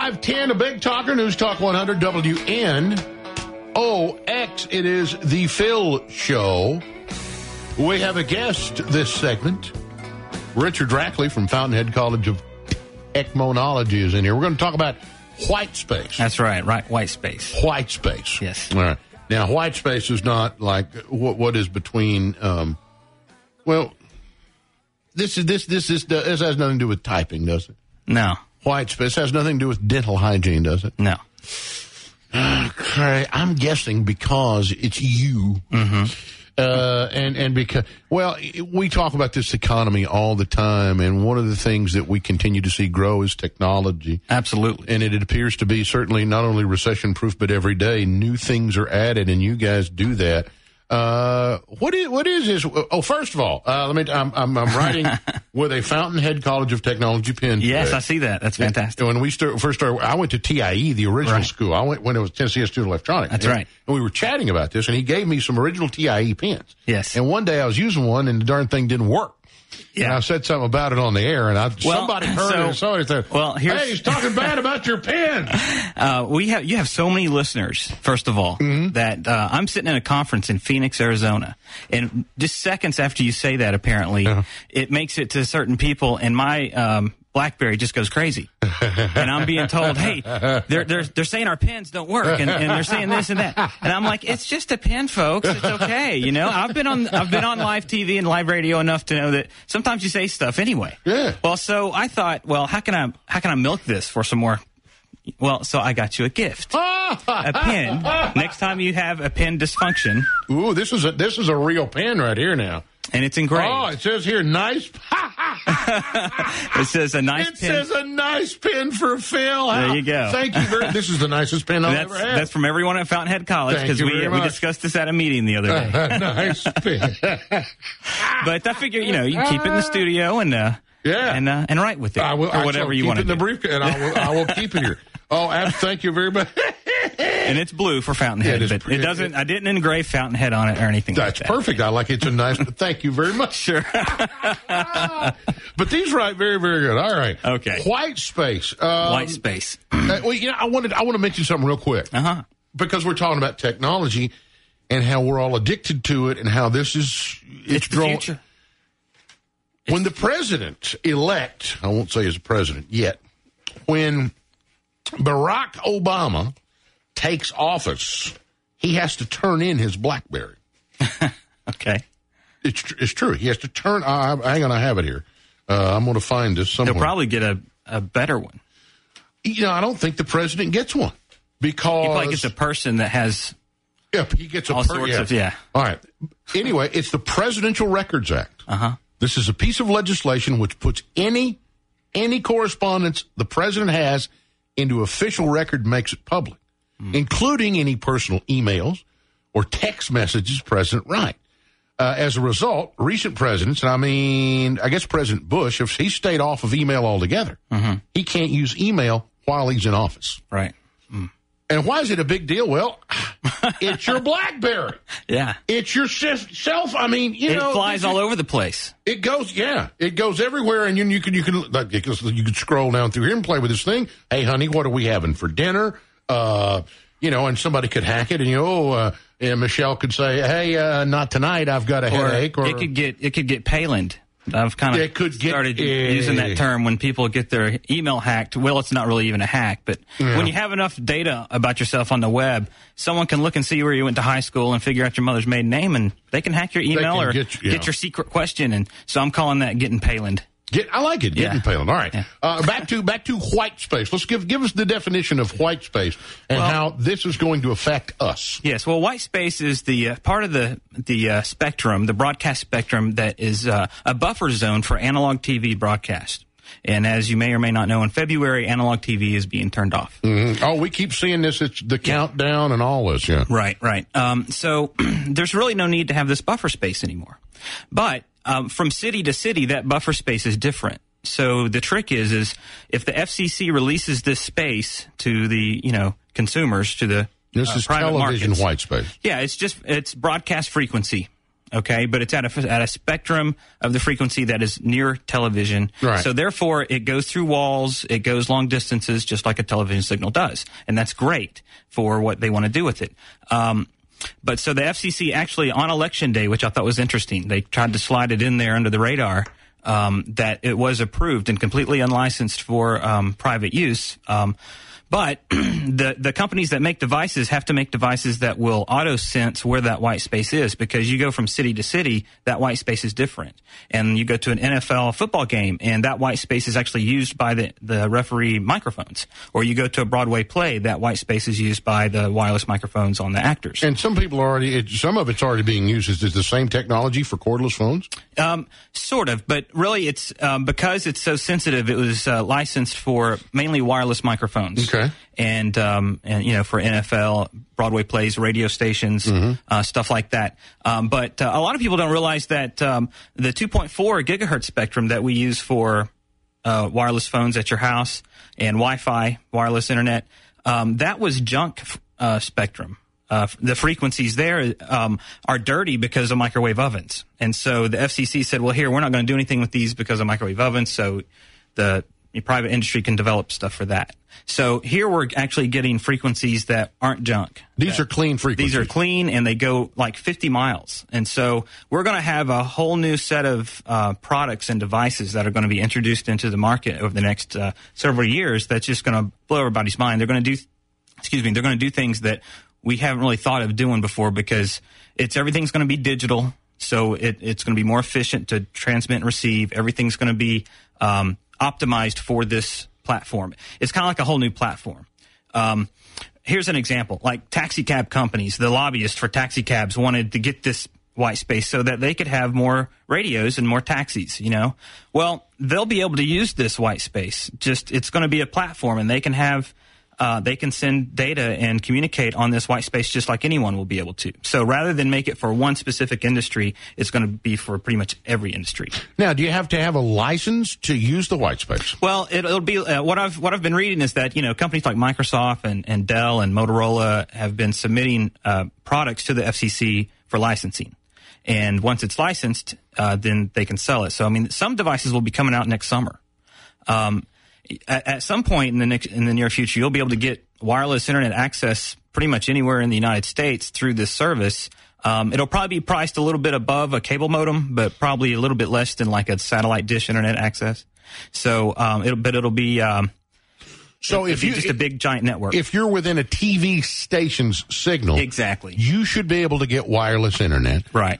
510, a big talker, News Talk 100, WNOX. It is the Phil Show. We have a guest this segment. Richard Rackley from Fountainhead College of Technology is in here. We're going to talk about Whitespace. That's right, Whitespace. Whitespace. Yes. All right. Now, Whitespace is not like what is between, this has nothing to do with typing, does it? No. Whitespace has nothing to do with dental hygiene, does it? No. Okay, I'm guessing because it's you. Mm-hmm. And because, we talk about this economy all the time, and one of the things that we continue to see grow is technology. Absolutely. And it appears to be certainly not only recession-proof, but every day new things are added, and you guys do that. What is this? Oh, first of all, I'm writing with a Fountainhead College of Technology pen. Yes, today. I see that. That's fantastic. When we first started, I went to TIE, the original school. I went when it was Tennessee Institute of Electronics. That's right. And we were chatting about this, and he gave me some original TIE pens. Yes. And one day I was using one, and the darn thing didn't work. Yeah. And I said something about it on the air, and somebody heard it. And somebody said, "Hey, he's talking bad about your pen." You have so many listeners. First of all, that I'm sitting in a conference in Phoenix, Arizona, and just seconds after you say that, apparently, it makes it to certain people, and my BlackBerry just goes crazy, and I'm being told, "Hey, they're saying our pens don't work, and they're saying this and that," and I'm like, "It's just a pen, folks. It's okay." You know, I've been on live TV and live radio enough to know that sometimes you say stuff anyway. Yeah. Well, so I thought, how can I milk this for some more? Well, so I got you a gift, a pen. Next time you have a pen dysfunction. Ooh, this is a real pen right here now. And it's engraved. Oh, it says here, nice. It says a nice pen. It says a nice pen for Phil. There you go. Thank you this is the nicest pen I've ever had. That's from everyone at Fountainhead College, because we discussed this at a meeting the other day. Nice pen. But I figure, you can keep it in the studio and write with it. I will, or whatever you want to do. Keep it in the briefcase, and I will keep it here. Oh, thank you very much. And it's blue for Fountainhead, but it doesn't. I didn't engrave Fountainhead on it or anything. That's like that. Perfect. I like it. It's a nice. Thank you very much. Sure. But these write very, very good. All right. Okay. Whitespace. Whitespace. I want to mention something real quick. Because we're talking about technology and how we're all addicted to it, and how it's the growing. future. When the president-elect, I won't say he's a president yet, when Barack Obama takes office, he has to turn in his BlackBerry. Okay. It's true. He has to turn. Hang on, I have it here. I'm going to find this somewhere. He'll probably get a better one. I don't think the president gets one, because he probably gets a person that has. Yeah, he gets all sorts of. Yeah. All right. Anyway, it's the Presidential Records Act. This is a piece of legislation which puts any correspondence the president has into official record, makes it public, including any personal emails or text messages President write. As a result, recent presidents, and I guess President Bush, if he stayed off of email altogether, he can't use email while he's in office. Right. And why is it a big deal? Well, it's your BlackBerry. Yeah. It's your self. It flies all over the place. It goes everywhere, and you can scroll down through here and play with this thing. Hey, honey, what are we having for dinner? And somebody could hack it, and Michelle could say, hey, not tonight. I've got a headache. Or it could get Palined. I've kind of started using that term when people get their email hacked. Well, it's not really even a hack, but when you have enough data about yourself on the web, someone can look and see where you went to high school and figure out your mother's maiden name, and they can hack your email or get your secret question. And so I'm calling that getting Palined. I like it, getting Palined. All right. Yeah. Back to Whitespace. Let's give us the definition of Whitespace and how this is going to affect us. Yes. Well, Whitespace is the part of the spectrum, the broadcast spectrum, that is a buffer zone for analog TV broadcast. And as you may or may not know, in February, analog TV is being turned off. Oh, we keep seeing this. It's the countdown and all this. Yeah. Right. So there's really no need to have this buffer space anymore. But from city to city, that buffer space is different. So the trick is if the FCC releases this space to the consumers, to the this is private television markets, white space. Yeah, it's broadcast frequency. Okay, but it's at a spectrum of the frequency that is near television. Right. So therefore, it goes through walls, it goes long distances, just like a television signal does, and that's great for what they want to do with it. But so the FCC actually on Election Day, which I thought was interesting, they tried to slide it in there under the radar that it was approved and completely unlicensed for private use. But the companies that make devices have to make devices that will auto-sense where that white space is, because you go from city to city, that white space is different. And you go to an NFL football game, and that white space is actually used by the referee microphones. Or you go to a Broadway play, that white space is used by the wireless microphones on the actors. And some people some of it's already being used. Is the same technology for cordless phones? Sort of, but really it's because it's so sensitive, it was licensed for mainly wireless microphones. Okay. And for NFL, Broadway plays, radio stations, stuff like that. But a lot of people don't realize that the 2.4 gigahertz spectrum that we use for wireless phones at your house and Wi-Fi, wireless internet, that was junk spectrum. The frequencies there are dirty because of microwave ovens. And so the FCC said, well, here, we're not going to do anything with these because of microwave ovens, so the private industry can develop stuff for that. So here we're actually getting frequencies that aren't junk. These are clean frequencies. These are clean, and they go like 50 miles. And so we're going to have a whole new set of products and devices that are going to be introduced into the market over the next several years that's just going to blow everybody's mind. They're going to do things that we haven't really thought of doing before, because everything's going to be digital, so it's going to be more efficient to transmit and receive. Everything's going to be optimized for this platform. It's kind of like a whole new platform. Here's an example. Like taxi cab companies, the lobbyists for taxi cabs wanted to get this white space so that they could have more radios and more taxis, Well, they'll be able to use this white space. Just it's going to be a platform, and they can have they can send data and communicate on this white space just like anyone will be able to. So rather than make it for one specific industry, it's going to be for pretty much every industry. Now, do you have to have a license to use the white space? Well, it'll be what I've been reading is that companies like Microsoft and Dell and Motorola have been submitting products to the FCC for licensing. And once it's licensed, then they can sell it. So some devices will be coming out next summer. At some point in the near future, you'll be able to get wireless internet access pretty much anywhere in the United States through this service. It'll probably be priced a little bit above a cable modem, but probably a little bit less than like a satellite dish internet access. So it'll be just a big giant network. If you're within a TV station's signal, exactly, you should be able to get wireless internet. Right.